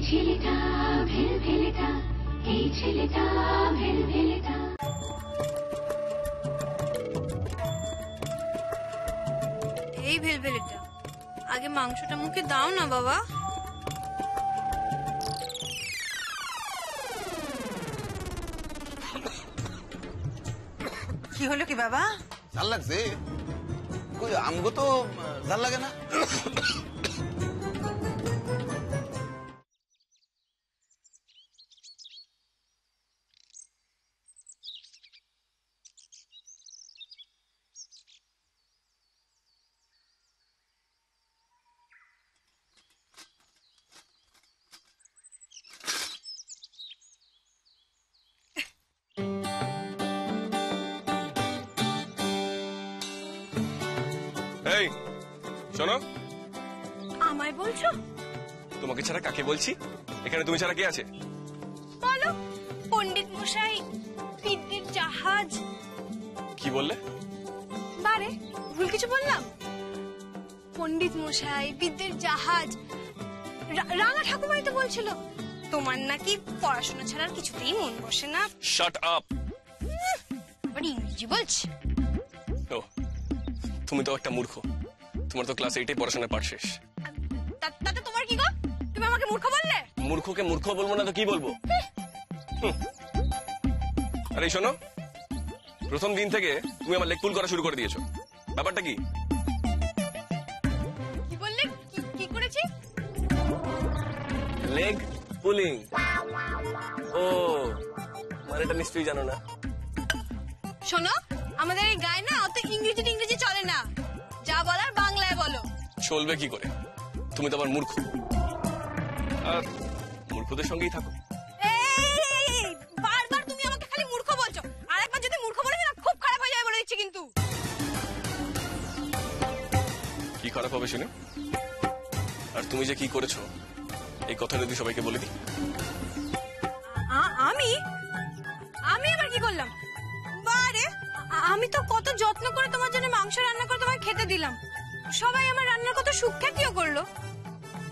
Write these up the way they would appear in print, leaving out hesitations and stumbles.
ছেলেটা ভেলভেলেটা, এই ছেলেটা ভেলভেলেটা। এই ভেলভেলেটা, আগে মাংসটা মুখে দাও না বাবা। কি হলো কি বাবা? ঝাল লাগছে? কই আমগো তো ঝাল লাগে না। এই শোনো, আমায় বলছো? তোমাকে ছাড়া কাকে বলছি? এখানে তুমি ছাড়া কে আছে? বলো। পণ্ডিত মশাই, বিদ্যের জাহাজ। কি বললে? বারে ভুল কিছু বললাম? পণ্ডিত মশাই, বিদ্যের জাহাজ, রাঙা ঠাকুমাই তো বলছিল তোমার নাকি পড়াশোনা ছাড়া কিছুতেই মন বসে না। Shut up. আবার ইংরেজি বলছে। ও, তুমি তো একটা মূর্খ। তোমার তো ক্লাস 8 পড়াশোনার পাঠ শেষ। তাতে তোমার কি গো? তুমি আমাকে মূর্খ বললে? মূর্খকে মূর্খ বলবো না তো কি বলবো? আরে শোনো, প্রথম দিন থেকে তুমি আমার লেগ পুল করা শুরু করে দিয়েছো। ব্যাপারটা কি? কি বললে? কি করেছি? Leg pulling. ও, মানে এটা নিশ্চয়ই জানো না। শোনো, আমাদের এই গায়ে না অত ইংরেজি চলে না। যা বলার বাংলায় বলো। চলবে কি করে? তুমি তো আবার মূর্খ, আর মূর্খদের সঙ্গেই থাকো। বারবার তুমি আমাকে খালি মূর্খ বলছো, আর একবার যদি মূর্খ বলে না খুব খারাপ হয়ে যাবে বলে দিচ্ছি কিন্তু। কি খারাপ হবে শুনে? আর তুমি যে কি করেছো এই কথাটা যদি সবাইকে বলে দিই। আমি আবার কি করলাম? বারে, আমি তো কত যত্ন করে তোমার জন্য মাংস রান্না করে তোমায় খেতে দিলাম। সবাই আমার রান্নার কত সুখ্যাতিও করলো,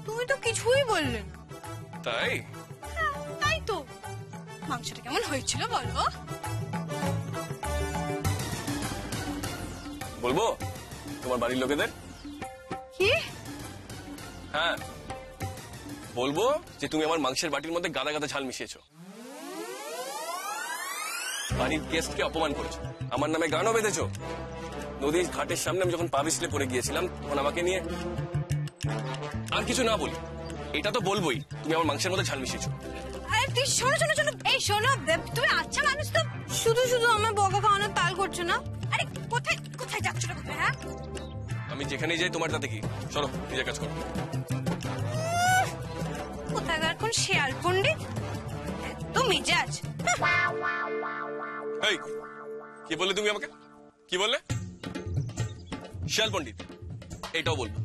তুমি তো কিছুই বললে না। তাই? তাই তো। মাংসটা কেমন হয়েছিল বলো? বলবো তোমার বাড়ির লোকেদের? কি? হ্যাঁ, বলবো যে তুমি আমার মাংসের বাটির মধ্যে গাদা গাদা ঝাল মিশিয়েছো, বাড়ির গেস্টকে অপমান করেছো, আমার নামে গানও বেঁধেছো। নদীর ঘাটের সামনে আমি যখন পা পিছলে পড়ে গিয়েছিলাম তখন আমাকে নিয়ে। আর কিছু না বলি, এটা তো বলবোই তুমি আমার মাংসের মধ্যে ঝাল মিশিয়েছো। আরে তুই শোনো, এই শোনো, তুমি আচ্ছা মানুষ তো শুধু আমার বকা খাওয়ানোর তাল করছো না। আরে কোথায় যাচ্ছ না? কোথায়? হ্যাঁ, আমি যেখানেই যাই তোমার তাতে কি? চলো নিজের কাজ করো। কোথাকার কোন শেয়াল পণ্ডিত, তো মেজাজ। এই কি বললে তুমি আমাকে? কি বললে? শেয়াল পণ্ডিত? এটাও বলবো।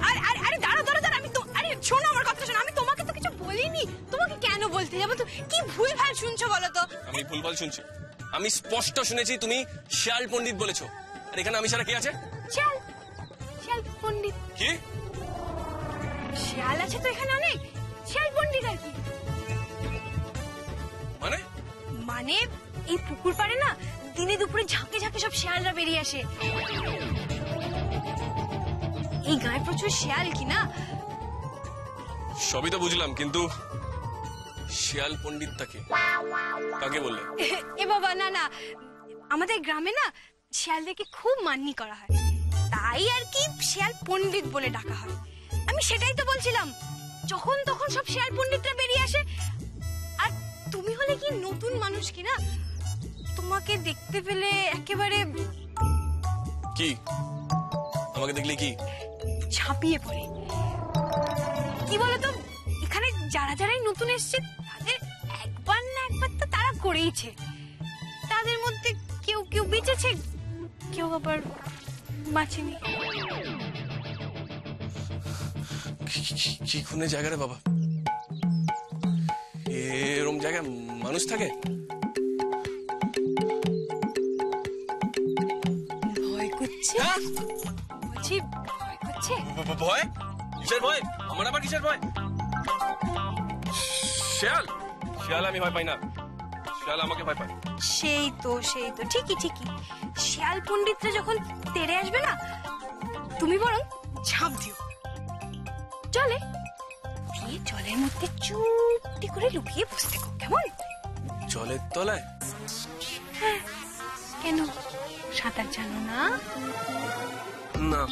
আরে দাঁড়াও, আমি তো, আরে শোনো আমার কথা শোনো, আমি তোমাকে তো কিছু বলিনি। তোমাকে কেন বলতে যাবো? তো কি ভুলভাল শুনছো বলো তো? আমি ভুলভাল শুনছি? আমি স্পষ্ট শুনেছি তুমি শেয়াল পণ্ডিত বলেছো, আর এখানে আমি ছাড়া কে আছে? শেয়াল পণ্ডিত? কি শেয়াল আছে তো এখানে অনেক, শেয়াল পণ্ডিত আর কি? মানে এই পুকুর পাড়ে না দিনে দুপুরে ঝাঁকে ঝাঁকে সব শেয়ালরা বেরিয়ে আসে। এই গায়ে প্রচুর শেয়াল কি না? সবই তো বুঝলাম, কিন্তু শেয়াল পণ্ডিতটাকে কাকে বললে? এ বাবা, না, আমাদের গ্রামে না শেয়ালদেরকে খুব মান্যি করা হয়, তাই আর কি শেয়াল পণ্ডিত বলে ডাকা হয়। আমি সেটাই তো বলছিলাম, যখন তখন সব শেয়াল পণ্ডিতরা বেরিয়ে আসে। আর তুমি হলে কি নতুন মানুষ কি না, তোমাকে দেখতে পেলে একেবারে। কি আমাকে দেখলে কি ঝাঁপিয়ে পড়ে। কি বলতো, এখানে যারাই নতুন এসছে তাদের একবার না একবার তো তারা করেইছে। তাদের মধ্যে কেউ বেঁচেছে, কেউ আবার বাঁচেনি। কি খুনে জায়গা রে বাবা, এরম জায়গায় মানুষ থাকে? ভয় করছে? বলছি ভয় করছে। ভয়? কিসের ভয়? আমার আবার কিসের ভয়? শেয়াল শেয়াল আমি ভয় পাই না, শেয়াল আমাকে ভয় পায়। সেই তো ঠিকই শিয়াল পণ্ডিতরা যখন তেড়ে আসবে না, তুমি বরং ঝাঁপ দিও জলে, দিয়ে জলের মধ্যে চুপটি করে লুকিয়ে বসে থেকো, কেমন? জলের তলায়? হ্যাঁ, কেন সাঁতার জানো না? না।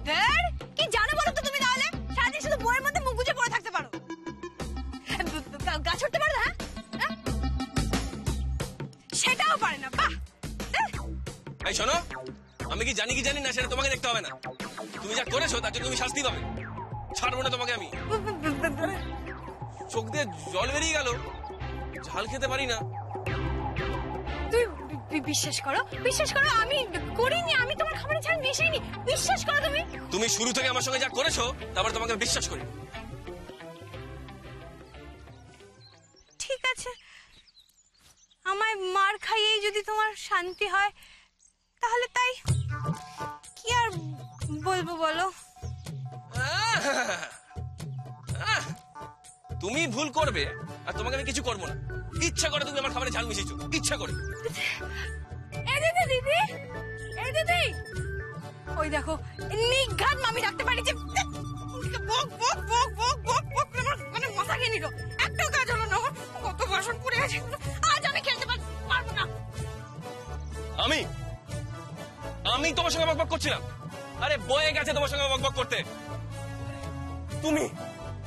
ধ্যার, কি জানো বলো তো তুমি? তাহলে সারাদিন শুধু বইয়ের মধ্যে মুখ গুজে পড়ে থাকতে পারো, গাছ উঠতে পারো? হ্যাঁ, সেটাও পারে না। বাহ, এই শোনো, আমি কি জানি না সেটা তোমাকে দেখতে হবে না। তুমি যা করেছো তার জন্য তুমি শাস্তি পাবে, ছাড়বো না তোমাকে আমি। চোখ দিয়ে জল বেরিয়ে গেল, ঝাল খেতে পারি না। তুই বিশ্বাস করো আমি করিনি, আমি তোমার খাবারে ঝাল মিশাইনি, বিশ্বাস করো তুমি। তুমি শুরু থেকে আমার সঙ্গে যা করেছো তারপরে তোমাকে বিশ্বাস করি। ঠিক আছে, আমায় মার খাইয়েই যদি তোমার শান্তি হয় তাহলে তাই, কি আর বলবো বলো। তুমি ভুল করবে আর তোমাকে আমি কিছু করবো না। ইচ্ছা করে তুমি আমার খাবারে ঝাল মিশিয়েছো, ইচ্ছা করে। দিদি ওই দেখো, নিঘাত মামি ডাকতে পারি যে বক বক বক বক বক বক মানে মাথা খেয়ে নিল, একটাও কাজ হলো না। কত বাসন পড়ে আছে, আজ আমি খেলতে পারবো না। আমি তোমার সঙ্গে বকবক করছিলাম? আরে বয়ে গেছে তোমার সঙ্গে বকবক করতে।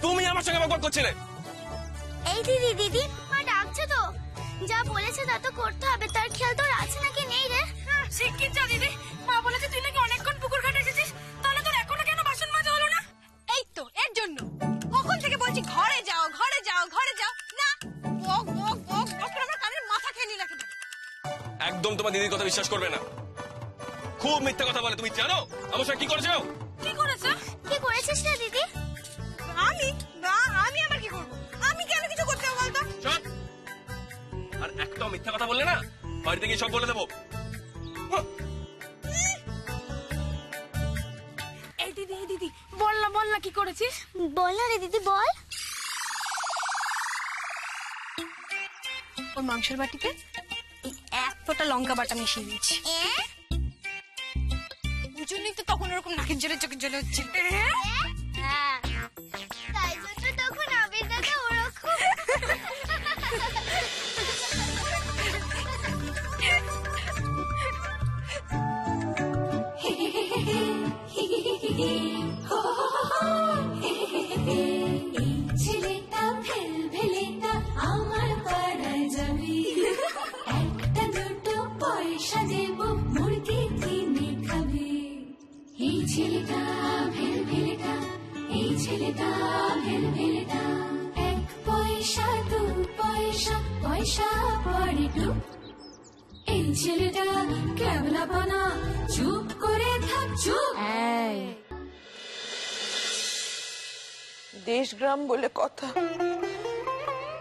তুমি আমার সঙ্গে বকবক করছিলে। এই দিদি মা ডাকছে তো, যা বলেছে তা তো করতে হবে। তার খেয়াল তোর আছে নাকি নেই রে? শিগগির যা দিদি, মা বলেছে তুই নাকি অনেকক্ষণ পুকুর ঘাটে এসেছিস, তাহলে তোর এখনো কেন বাসন মাজা হলো না? এই তো এর জন্য কখন থেকে বলছি ঘরে যাও না, বক বক বক বক করে আমার কানের মাথা খেয়ে নিল একেবারে। একদম তোমার দিদির কথা বিশ্বাস করবে না, খুব মিথ্যা কথা বলে। তুমি জানো আমার সঙ্গে কি করেছো? কি করেছে? কি করেছিস রে দিদি? আমি আবার কি করবো? আমি কেন কিছু করতে হবে বলতো? চুপ! আর একটাও মিথ্যা কথা বললে না, বাড়িতে গিয়ে সব বলে দেবো। এই দিদি বল না কি করেছিস? বল না রে দিদি, বল। ওর মাংসের বাটিতে এই এতটা লঙ্কা বাটা মিশিয়ে দিয়েছি, ওই জন্যই তো তখন ওরকম নাকের জলে চোখের জলে হচ্ছিল। হ্যাঁ, তাই জন্য তখন আবির দাদা ওরকম। এই ছেলেটা ভেলভেলেটা আমার পাড়ায় যাবি, একটা দুটো পয়সা দেব মুরগি কিনে খাবি। এই ছেলেটা ভেলভেলেটা, এই ছেলেটা ভেলভেলেটা, এক পয়সা দু পয়সা পয়সা পড়ে ডুব। এই ছেলেটা ক্যাবলাপানা, চুপ করে থাক চুপ। দেশ গ্রাম বলে কথা,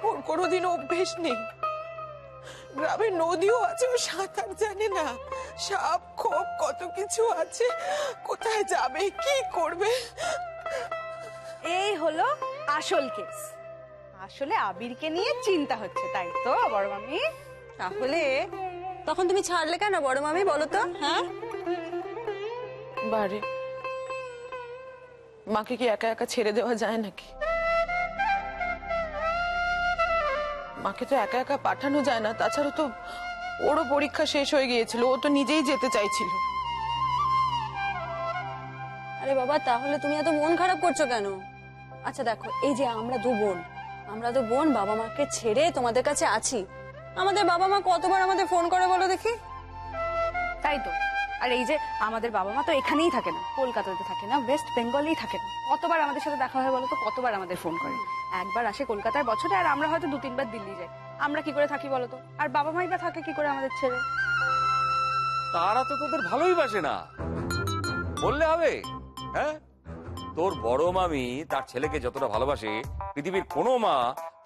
ওর কোনোদিন অভ্যেস নেই। গ্রামের নদীও আছে, ও সাঁতার জানে না। সাপ খোপ কত কিছু আছে, কোথায় যাবে কি করবে? এই হলো আসল কেস। আসলে আবিরকে নিয়ে চিন্তা হচ্ছে, তাই তো বড় মামি? তাহলে তখন তুমি ছাড়লে কেন বড় মামি, বলো তো? হ্যাঁ, বারে মাকে কি একা একা ছেড়ে দেওয়া যায় নাকি? মাকে তো একা একা পাঠানো যায় না। তাছাড়া তো ওরও পরীক্ষা শেষ হয়ে গিয়েছিল, ও তো নিজেই যেতে চাইছিল। আরে বাবা, তাহলে তুমি এত মন খারাপ করছো কেন? আচ্ছা দেখো, এই যে আমরা দু বোন বাবা মাকে ছেড়ে তোমাদের কাছে আছি। আমাদের বাবা মা কতবার আমাদের ফোন করে বলো দেখি? তাই তো। আর এই যে আমাদের বাবা মা তো এখানেই থাকে না, কলকাতাতে থাকে না, ওয়েস্ট বেঙ্গলেই থাকে না। কতবার আমাদের সাথে দেখা হয় বলো তো? কতবার আমাদের ফোন করে? একবার আসে কলকাতায় বছরে, আর আমরা হয়তো 2-3 বার দিল্লি যাই। আমরা কি করে থাকি বলো তো? আর বাবা মাই বা থাকে কি করে আমাদের ছেড়ে? তারা তো তোদের ভালোই বাসে না, বললে হবে? হ্যাঁ, তোর বড় মামি তার ছেলেকে যতটা ভালোবাসে, পৃথিবীর কোনো মা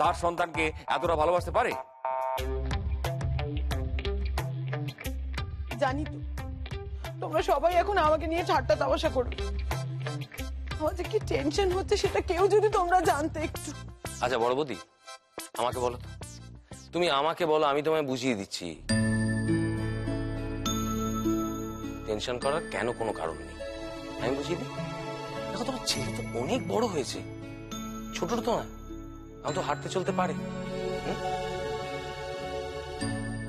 তার সন্তানকে এতটা ভালোবাসতে পারে? জানি তো তোমরা সবাই এখন আমাকে নিয়ে ঠাট্টা তামাশা করবে। আমার যে কি টেনশন হচ্ছে সেটা কেউ যদি তোমরা জানতে একটু। আচ্ছা বড় বৌদি, আমাকে বলো তো, তুমি আমাকে বলো, আমি তোমায় বুঝিয়ে দিচ্ছি। টেনশন করার কেন কোনো কারণ নেই, আমি বুঝিয়ে দিই। দেখো তোমার ছেলে তো অনেক বড় হয়েছে, ছোট তো না, আমি তো হাঁটতে চলতে পারে।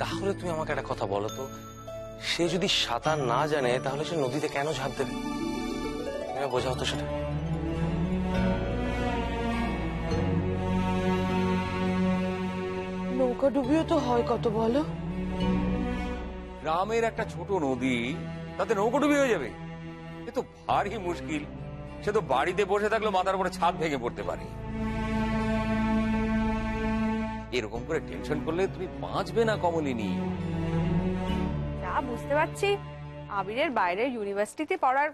তাহলে তুমি আমাকে একটা কথা বলো তো, সে যদি সাঁতার না জানে তাহলে সে নদীতে কেন ঝাঁপ দেবে? বোঝাও তো সেটা। নৌকা ডুবিও তো হয় কত বলো। গ্রামের একটা ছোট নদী, তাতে নৌকো ডুবি হয়ে যাবে? এ তো ভারী মুশকিল। সে তো বাড়িতে বসে থাকলে মাথার উপরে ছাদ ভেঙে পড়তে পারে। এরকম করে টেনশন করলে তুমি বাঁচবে না কমলিনী। যা বুঝতে পারছি, আবিরের বাইরের ইউনিভার্সিটিতে পড়ার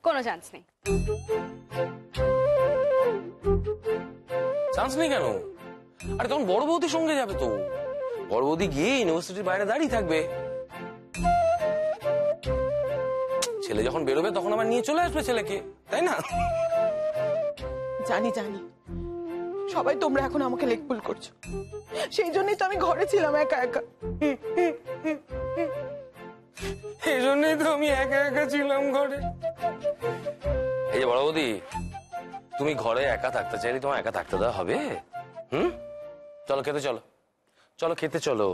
কোনো চান্স নেই। চান্স নেই কেন? আরে তখন বড় বৌদির সঙ্গে যাবে তো, বড় বৌদি গিয়ে ইউনিভার্সিটির বাইরে দাঁড়িয়ে থাকবে। ছেলে যখন বেরোবে তখন আবার নিয়ে চলে আসবে ছেলেকে, তাই না? জানি জানি, সবাই তোমরা এখন আমাকে লেকপুল করছো, সেই জন্যই তো আমি ঘরে ছিলাম একা একা। এই জন্যই তো আমি একা একা ছিলাম ঘরে। এই যে বড় বৌদি, তুমি ঘরে একা থাকতে চাইলে তোমার একা থাকতে দেওয়া হবে? চলো খেতে চলো, চলো খেতে চলো।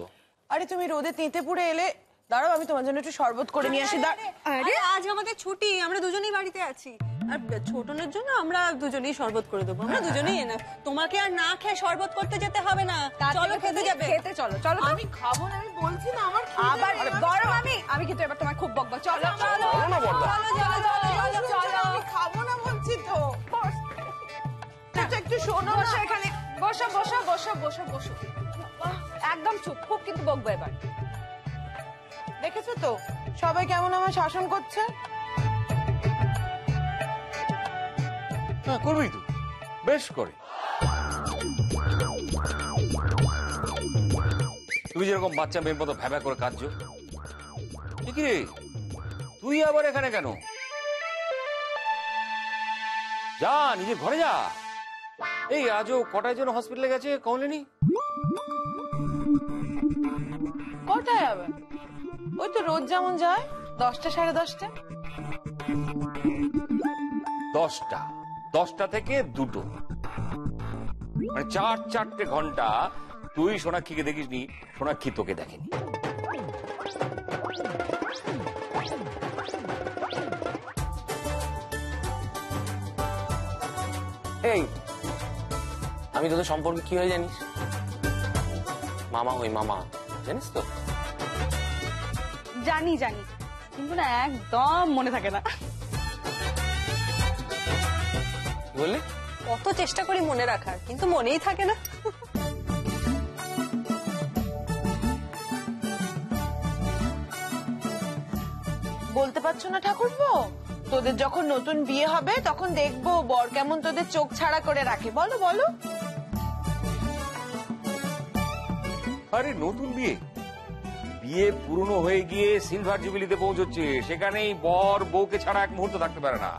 আরে তুমি রোদে তেঁতে পুড়ে এলে, দাঁড়াও আমি তোমার জন্য একটু শরবত করে নিয়ে আসি। আরে আজ আমাদের ছুটি, আমরা দুজনেই বাড়িতে আছি। আর ছোটনের জন্য আমরা দুজনেই শরবত করে দেবো, আমরা দুজনেই এনে। তোমাকে আর না খেয়ে শরবত করতে যেতে হবে না, চলো খেতে যাবে। খেতে চলো, চলো। আমি খাবো না, আমি বলছি না আমার আবার বড় আমি কিন্তু এবার তোমার খুব বকবো। চলো চলো না বড়দা, আমি খাবো না বলছি তো। একটু শোনো বসো এখানে, বসো বসো বসো বসো বসো, একদম চুপ, খুব কিন্তু বকবো এবার। দেখেছো তো সবাই কেমন আমার শাসন করছে। হ্যাঁ করবেই তো, বেশ করে। তুমি যেরকম বাচ্চা মেয়ের মতো ভ্যাবা করে কাঁদছো, ঠিক রে? তুই আবার এখানে কেন? যা নিজের ঘরে যা। এই আজও কটায় যেন হসপিটালে গেছে কমলিনী? কটায় আবার? ওই তো রোজ যেমন যায়, 10টা সাড়ে 10টা। 10টা থেকে 2টো, মানে 4 ঘন্টা তুই সোনাক্ষীকে দেখিসনি, সোনাক্ষী তোকে দেখেনি। এই আমি তোদের সম্পর্কে কি হয় জানিস? মামা হই, মামা, জানিস তো? জানি জানি, কিন্তু না একদম মনে থাকে না। বললি? কত চেষ্টা করি মনে রাখার, কিন্তু মনেই থাকে না। বলতে পারছো না ঠাকুরপো? তোদের যখন নতুন বিয়ে হবে তখন দেখবো বর কেমন তোদের চোখ ছাড়া করে রাখে। বলো বলো। আরে নতুন বিয়ে, বিয়ে পুরনো হয়ে গিয়ে সিলভার জুবিলিতে পৌঁছচ্ছে, সেখানেই বর বউকে ছাড়া এক মুহূর্ত থাকতে পারে না।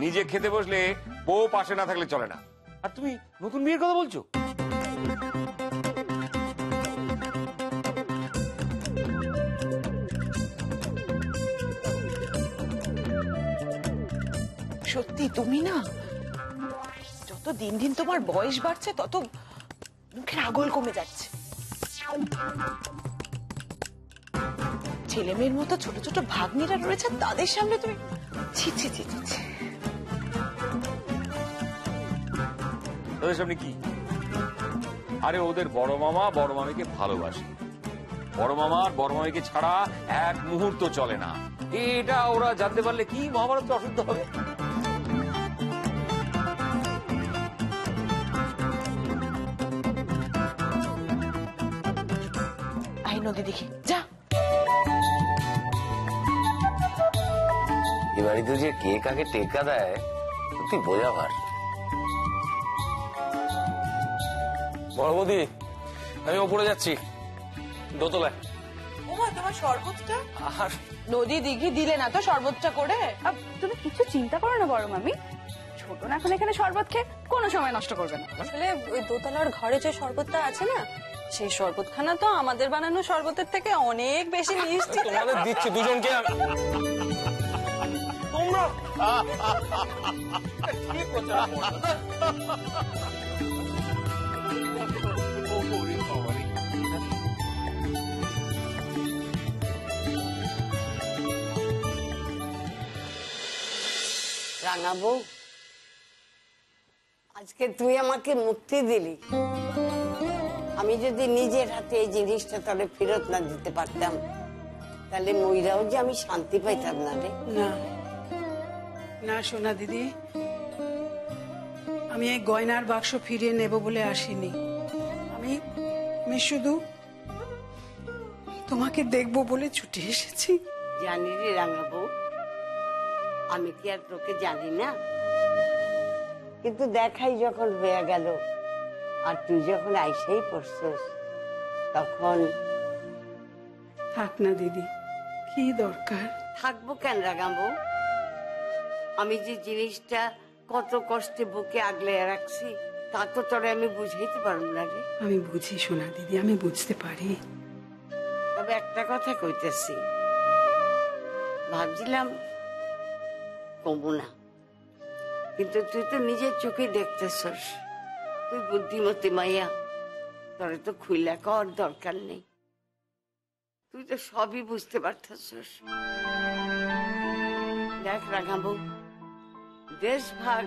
নিজে খেতে বসলে বউ পাশে না থাকলে চলে না। আর তুমি নতুন বিয়ের কথা বলছো? সত্যি তুমি না, যত দিন দিন তোমার বয়স বাড়ছে তত মুখের আগল কমে যাচ্ছে। ছেলে মেয়ের মতো ছোট ছোট ভাগ্নিরা রয়েছে, তাদের সামনে তুমি ছি ছি ছি ছি ছি। তাদের সামনে কি? আরে ওদের বড় মামা বড় মামিকে ভালোবাসে, বড় মামা আর বড় মামিকে ছাড়া এক মুহূর্ত চলে না। এটা ওরা জানতে পারলে কি মহাভারত অশুদ্ধ হবে। আই নদী দেখি যা। এ বাড়িতে যে কে কাকে টেকা দেয় তুই বোঝা ভার। বড় বৌদি, আমি ওপরে যাচ্ছি, দোতলায়। ওমা তোমার শরবতটা? আর নদী দিঘি দিলে না তো শরবতটা করে? তুমি কিছু চিন্তা করো না বড় মামি, ছোট না এখন এখানে শরবত খেয়ে কোনো সময় নষ্ট করবে না। আসলে ওই দোতলার ঘরে যে শরবতটা আছে না, সেই শরবতখানা তো আমাদের বানানো শরবতের থেকে অনেক বেশি মিষ্টি। তোমাদের দিচ্ছি দুজনকে তোমরা ঠিক করছো রাঙাবো, আজকে তুই আমাকে মুক্তি দিলি। আমি যদি নিজের হাতে এই জিনিসটা তাহলে ফেরত না দিতে পারতাম, তাহলে মইরাও যে আমি শান্তি পাইতাম না রে। না না সোনা দিদি, আমি এই গয়নার বাক্স ফিরিয়ে নেব বলে আসিনি। আমি শুধু তোমাকে দেখবো বলে ছুটে এসেছি। জানি রে রাঙাবো, আমি কি আর তোকে জানি না? কিন্তু দেখাই যখন হয়ে গেল আর তুই যখন আইসেই পড়ছস, তখন থাক না দিদি, কি দরকার? থাকবো কেন রাঙাবো? আমি যে জিনিসটা কত কষ্টে বুকে আগলে রাখছি তা তো তোরে আমি বুঝাইতে পারবো না রে। আমি বুঝি সোনা দিদি, আমি বুঝতে পারি। তবে একটা কথা কইতেছি, ভাবছিলাম কমু না, কিন্তু তুই তো নিজের চোখে দেখতেছস, তুই বুদ্ধিমতী মাইয়া, তোরে তো খুইলা কর দরকার নেই, তুই তো সবই বুঝতে পারতেছস। দেখ রাঙাবো, দেশ ভাগ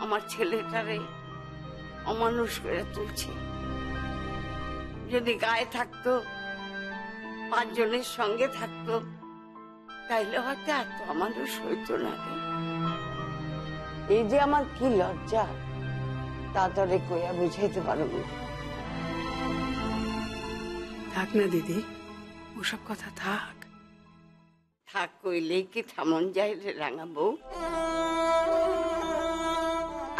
আমার ছেলেটারে অমানুষ করে তুলছে। যদি গায়ে থাকতো, 5 জনের সঙ্গে থাকতো, তাইলে হয়তো এত অমানুষ হইতো না রে। এই যে আমার কি লজ্জা, তা তোরে কইয়া বুঝাইতে পারবো। থাক না দিদি, ওসব কথা থাক। থাক কইলেই কি থামন যায় রে রাঙাবো?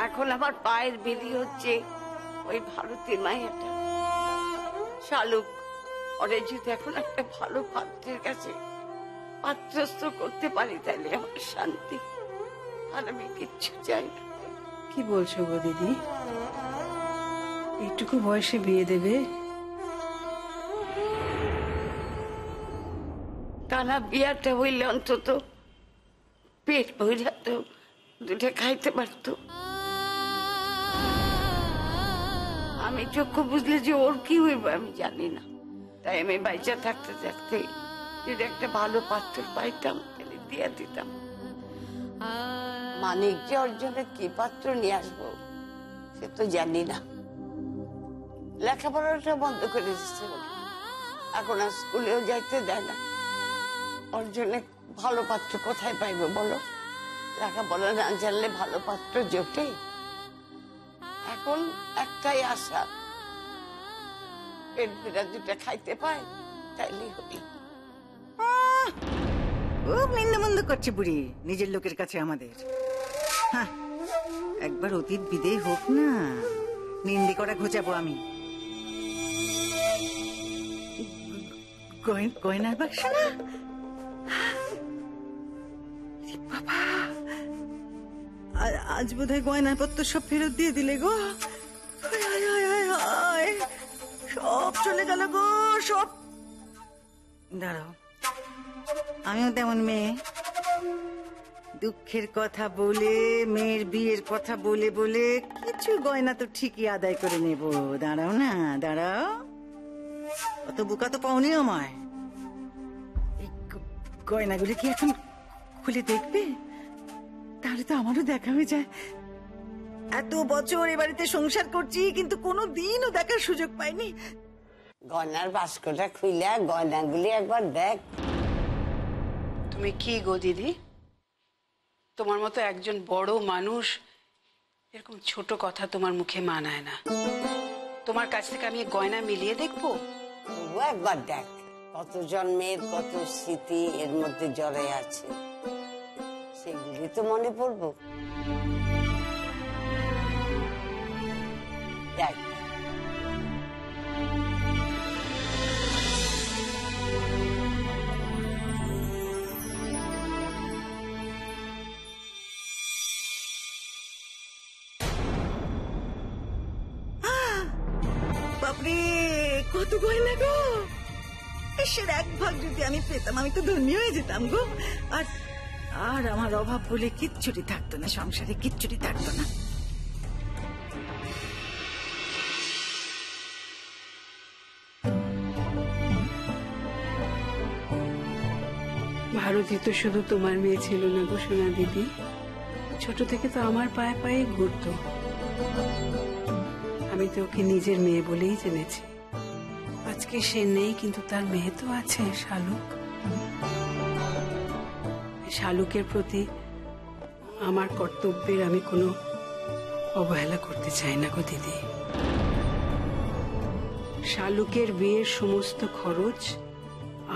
এখন আমার পায়ের বেলি হচ্ছে ওই ভারতের মাইয়াটা শালুক। ওরে যদি এখন একটা ভালো পাত্রের কাছে পাত্রস্থ করতে পারি, তাহলে আমার শান্তি। আর আমি কিচ্ছু চাই না। কি বলছো গো দিদি? এইটুকু বয়সে বিয়ে দেবে? টানা বিয়াটা হইলে অন্তত পেট ভরে তো দুটা খাইতে পারতো। আমি চক্ষু বুঝলে যে ওর কি হইবে আমি জানি না, তাই আমি বাইচা থাকতে থাকতে যদি একটা ভালো পাত্র পাইতাম তাহলে দিয়ে দিতাম। মানিক যে অর্জনে কি পাত্র নিয়ে আসবো সে তো জানি না। লেখাপড়াটা বন্ধ করে দিচ্ছে, এখন আর স্কুলেও যাইতে দেয় না। অর্জনে ভালো পাত্র কোথায় পাইবো বলো? লেখাপড়া না জানলে ভালো পাত্র জোটে? এখন একটাই আশা, পেট ভরা দুটা খাইতে পায় তাইলেই হইল। খুব নিন্দা করছে বুড়ি নিজের লোকের কাছে আমাদের। হ্যাঁ, একবার অতীত বিদেয় হোক না, নিন্দে করা ঘোচাবো আমি। গয়নার বাক্স না বাবা, আজ বোধহয় গয়নাপত্র সব ফেরত দিয়ে দিলে গো। সব চলে গেল গো, সব। দাঁড়াও, আমিও তেমন মেয়ে, দুঃখের কথা বলে, মেয়ের বিয়ের কথা বলে বলে কিছু গয়না তো ঠিকই আদায় করে নেব। দাঁড়াও না, দাঁড়াও, অত বোকা তো পাওনি আমায়। এই গয়নাগুলি কি এখন খুলে দেখবে? তাহলে তো আমারও দেখা হয়ে যায়। এত বছর এ বাড়িতে সংসার করছি, কিন্তু কোনো দিনও দেখার সুযোগ পাইনি। গয়নার বাস্কটা খুইলা গয়নাগুলি একবার দেখ। তুমি কি গো দিদি, তোমার মতো একজন বড় মানুষ এরকম ছোট কথা তোমার মুখে মানায় না। তোমার কাছ থেকে আমি গয়না মিলিয়ে দেখবো? তবু একবার দেখ, কত জন্মের কত স্মৃতি এর মধ্যে জড়ে আছে, সেগুলি তো মনে পড়বো। দেখ, রে, কত গয়না গো! এসের এক ভাগ যদি আমি পেতাম আমি তো ধন্য হয়ে যেতাম গো। আর আর আমার অভাব বলে কিচ্ছুটি থাকতো না, সংসারে কিচ্ছুটি থাকতো না। ভারতী তো শুধু তোমার মেয়ে ছিল না গো সোনা দিদি, ছোট থেকে তো আমার পায়ে পায়ে ঘুরতো। আমি তো ওকে নিজের মেয়ে বলেই জেনেছি। আজকে সে নেই, কিন্তু তার মেয়ে তো আছে, শালুক। শালুকের প্রতি আমার কর্তব্যের আমি কোনো অবহেলা করতে চাই না গো দিদি। শালুকের বিয়ের সমস্ত খরচ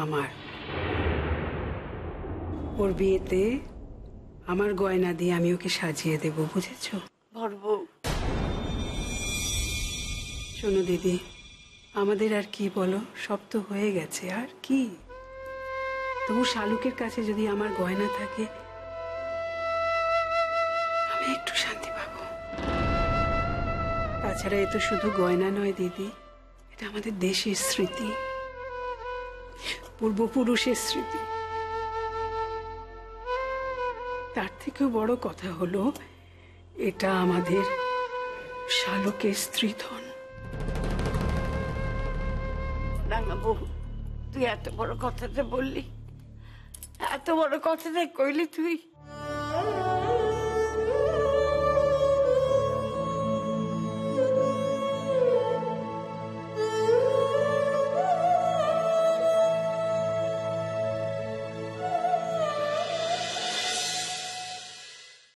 আমার। ওর বিয়েতে আমার গয়না দিয়ে আমি ওকে সাজিয়ে দেব, বুঝেছো? বড় বউ, শোনো দিদি, আমাদের আর কি বলো, সব তো হয়ে গেছে, আর কি? তবু শালুকের কাছে যদি আমার গয়না থাকে আমি একটু শান্তি পাবো। তাছাড়া এ তো শুধু গয়না নয় দিদি, এটা আমাদের দেশের স্মৃতি, পূর্বপুরুষের স্মৃতি। তার থেকেও বড় কথা হলো এটা আমাদের শালুকের স্ত্রীধন। রাঙা বউ, তুই এত বড় কথাটা বললি, এত বড় কথাটা কইলি তুই।